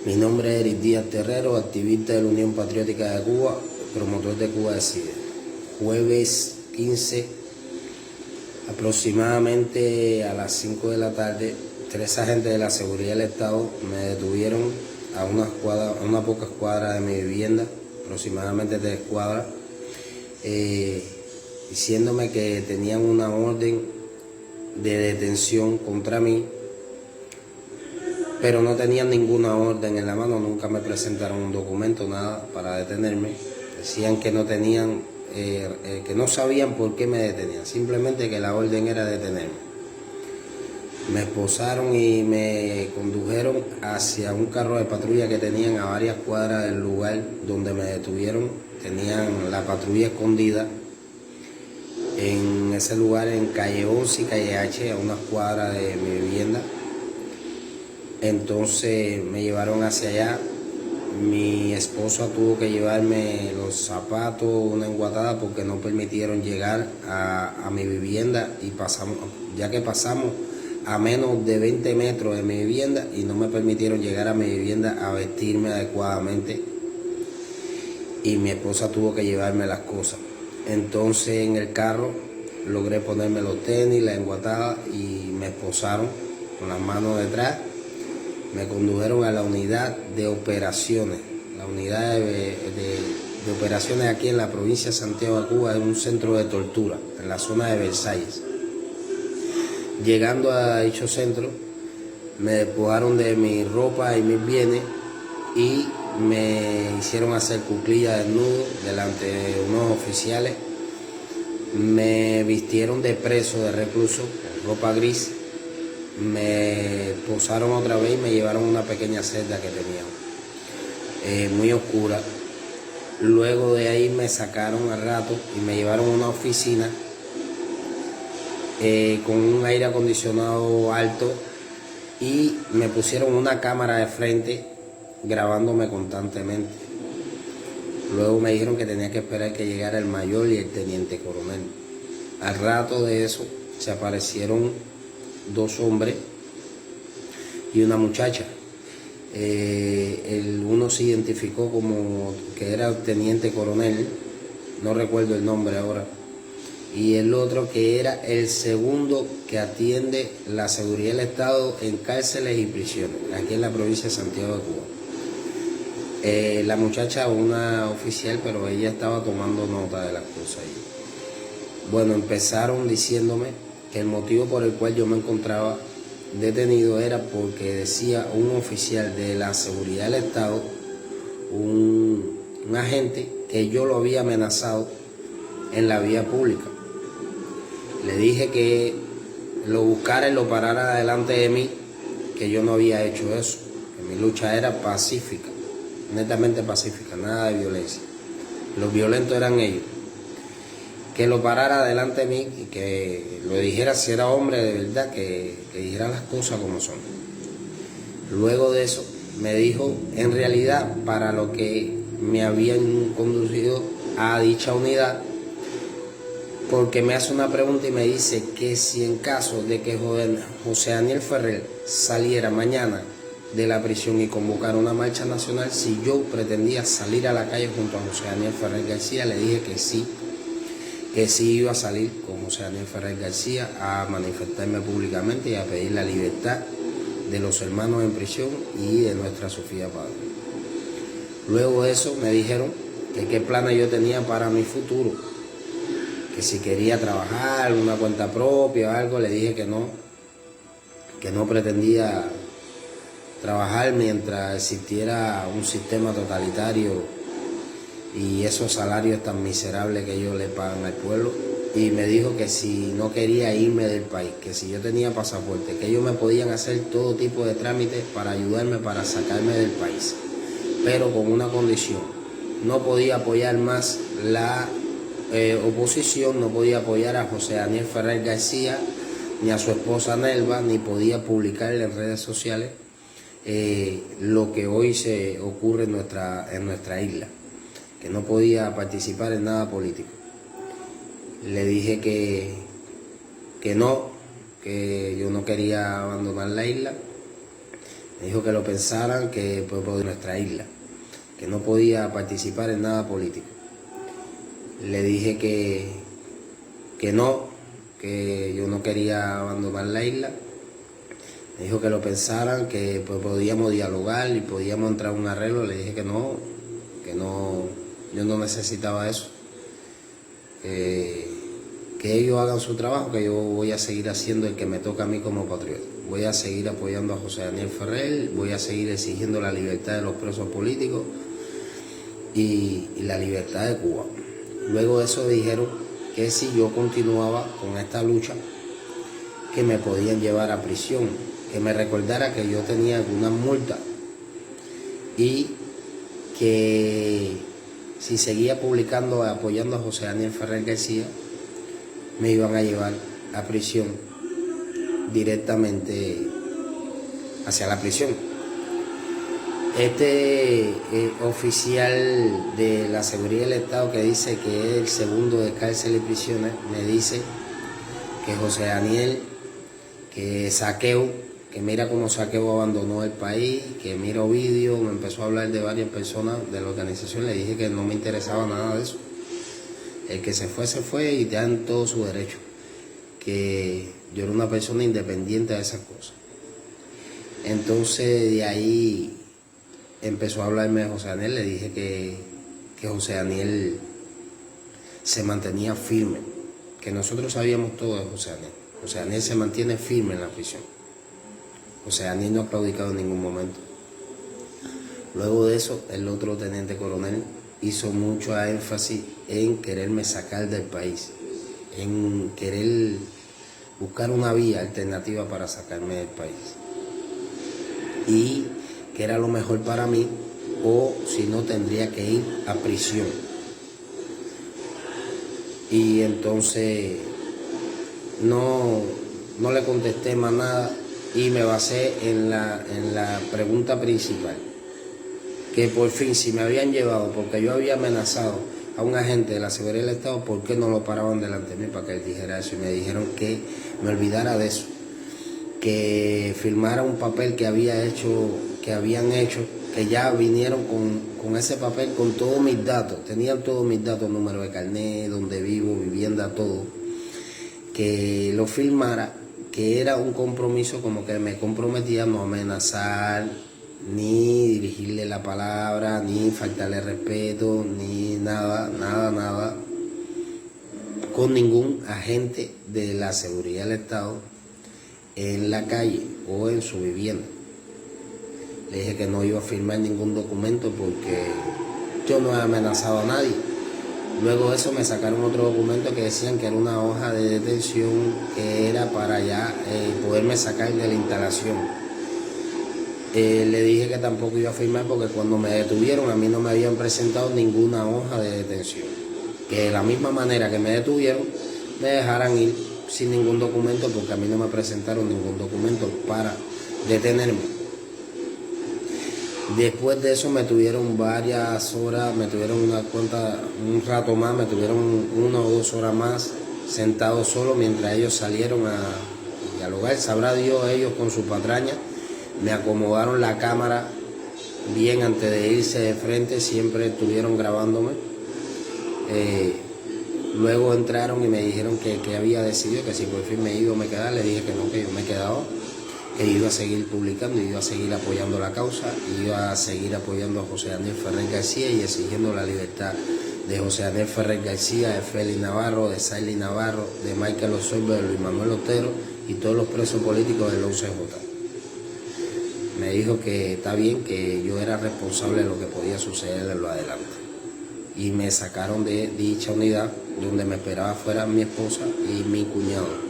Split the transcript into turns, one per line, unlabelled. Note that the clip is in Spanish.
Mi nombre es Eric Díaz Terrero, activista de la Unión Patriótica de Cuba, promotor de Cuba Decide. Jueves 15, aproximadamente a las 5 de la tarde, 3 agentes de la Seguridad del Estado me detuvieron a unas pocas cuadras de mi vivienda, aproximadamente 3 cuadras, diciéndome que tenían una orden de detención contra mí, pero no tenían ninguna orden en la mano, nunca me presentaron un documento, nada para detenerme. Decían que no tenían, que no sabían por qué me detenían, simplemente que la orden era detenerme. Me esposaron y me condujeron hacia un carro de patrulla que tenían a varias cuadras del lugar donde me detuvieron. Tenían la patrulla escondida en ese lugar, en calle 11 y calle H, a unas cuadras de mi vivienda. Entonces me llevaron hacia allá. Mi esposa tuvo que llevarme los zapatos, una enguatada, porque no permitieron llegar a mi vivienda, y ya que pasamos a menos de 20 metros de mi vivienda y no me permitieron llegar a mi vivienda a vestirme adecuadamente, y mi esposa tuvo que llevarme las cosas. Entonces en el carro logré ponerme los tenis, la enguatada, y me esposaron con las manos detrás. Me condujeron a la unidad de operaciones. La unidad de operaciones aquí en la provincia de Santiago de Cuba es un centro de tortura, en la zona de Versalles. Llegando a dicho centro, me despojaron de mi ropa y mis bienes y me hicieron hacer cuclillas desnudo delante de unos oficiales. Me vistieron de preso, de recluso, con ropa gris. Me posaron otra vez y me llevaron a una pequeña celda que tenían, muy oscura. Luego de ahí me sacaron al rato y me llevaron a una oficina con un aire acondicionado alto, y me pusieron una cámara de frente grabándome constantemente. Luego me dijeron que tenía que esperar que llegara el mayor y el teniente coronel. Al rato de eso se aparecieron 2 hombres y una muchacha. Uno se identificó como que era el teniente coronel, no recuerdo el nombre ahora, y el otro que era el segundo que atiende la seguridad del Estado en cárceles y prisiones, aquí en la provincia de Santiago de Cuba. La muchacha, una oficial, pero ella estaba tomando nota de las cosas. Bueno, empezaron diciéndome que el motivo por el cual yo me encontraba detenido era porque decía un oficial de la seguridad del Estado, un agente, que yo lo había amenazado en la vía pública. Le dije que lo buscara y lo parara delante de mí, que yo no había hecho eso, que mi lucha era pacífica, netamente pacífica, nada de violencia. Los violentos eran ellos. Que lo parara delante de mí y que lo dijera, si era hombre de verdad, que dijera las cosas como son. Luego de eso me dijo, en realidad, para lo que me habían conducido a dicha unidad, porque me hace una pregunta y me dice que si en caso de que José Daniel Ferrer saliera mañana de la prisión y convocara una marcha nacional, si yo pretendía salir a la calle junto a José Daniel Ferrer García. Le dije que sí iba a salir con José Daniel Ferrer García a manifestarme públicamente y a pedir la libertad de los hermanos en prisión y de nuestra Sofía Padre. Luego de eso me dijeron que qué planes yo tenía para mi futuro, que si quería trabajar, una cuenta propia o algo. Le dije que no pretendía trabajar mientras existiera un sistema totalitario y esos salarios tan miserables que ellos le pagan al pueblo. Y me dijo que si no quería irme del país, que si yo tenía pasaporte, que ellos me podían hacer todo tipo de trámites para ayudarme, para sacarme del país, pero con una condición: no podía apoyar más la oposición, no podía apoyar a José Daniel Ferrer García ni a su esposa Nelva, ni podía publicar en redes sociales lo que hoy se ocurre en nuestra isla, que no podía participar en nada político. Le dije que yo no quería abandonar la isla, Me dijo que lo pensaran, que por nuestra isla, que no podía participar en nada político. Le dije que no, que yo no quería abandonar la isla. Me dijo que lo pensaran, que podíamos dialogar y podíamos entrar a un arreglo. Le dije que no, yo no necesitaba eso. Que ellos hagan su trabajo, que yo voy a seguir haciendo el que me toca a mí como patriota. Voy a seguir apoyando a José Daniel Ferrer, voy a seguir exigiendo la libertad de los presos políticos y la libertad de Cuba. Luego de eso dijeron que si yo continuaba con esta lucha, que me podían llevar a prisión, que me recordara que yo tenía alguna multa y que si seguía publicando, apoyando a José Daniel Ferrer García, me iban a llevar a prisión, directamente hacia la prisión. Este oficial de la seguridad del Estado, que dice que es el segundo de cárcel y prisiones, me dice que José Daniel, que Saqueo, que mira cómo Saqueo abandonó el país, que miro vídeos, me empezó a hablar de varias personas de la organización. Le dije que no me interesaba nada de eso. El que se fue y te dan todo su derecho. Que yo era una persona independiente de esas cosas. Entonces de ahí empezó a hablarme de José Daniel. Le dije que José Daniel se mantenía firme, que nosotros sabíamos todo de José Daniel. José Daniel se mantiene firme en la prisión. José Daniel no ha claudicado en ningún momento. Luego de eso, el otro teniente coronel hizo mucho énfasis en quererme sacar del país, en querer buscar una vía alternativa para sacarme del país. Y que era lo mejor para mí, o si no tendría que ir a prisión. Y entonces no le contesté más nada y me basé en la pregunta principal. Que por fin, si me habían llevado, porque yo había amenazado a un agente de la seguridad del Estado, ¿por qué no lo paraban delante de mí para que él dijera eso? Y me dijeron que me olvidara de eso, que firmara un papel que habían hecho, que ya vinieron con ese papel, con todos mis datos, tenían todos mis datos, número de carnet, donde vivo, vivienda, todo, que lo firmara, que era un compromiso, como que me comprometía a no amenazar, ni dirigirle la palabra, ni faltarle respeto, ni nada, con ningún agente de la seguridad del Estado en la calle o en su vivienda. Le dije que no iba a firmar ningún documento porque yo no he amenazado a nadie. Luego de eso me sacaron otro documento que decían que era una hoja de detención, que era para ya poderme sacar de la instalación. Le dije que tampoco iba a firmar porque cuando me detuvieron a mí no me habían presentado ninguna hoja de detención. Que de la misma manera que me detuvieron, me dejaran ir sin ningún documento, porque a mí no me presentaron ningún documento para detenerme. Después de eso me tuvieron varias horas, me tuvieron un rato más, me tuvieron 1 o 2 horas más sentado solo mientras ellos salieron a dialogar. Sabrá Dios, ellos con su patraña me acomodaron la cámara bien antes de irse de frente, siempre estuvieron grabándome. Luego entraron y me dijeron que había decidido, que si por fin me iba a me quedar. Le dije que no, que yo me quedaba, que iba a seguir publicando, iba a seguir apoyando la causa, iba a seguir apoyando a José Daniel Ferrer García y exigiendo la libertad de José Daniel Ferrer García, de Félix Navarro, de Saily Navarro, de Michael Osorbo, de Luis Manuel Otero y todos los presos políticos del 11J. Me dijo que está bien, que yo era responsable de lo que podía suceder en lo adelante. Y me sacaron de dicha unidad, donde me esperaba fuera mi esposa y mi cuñado.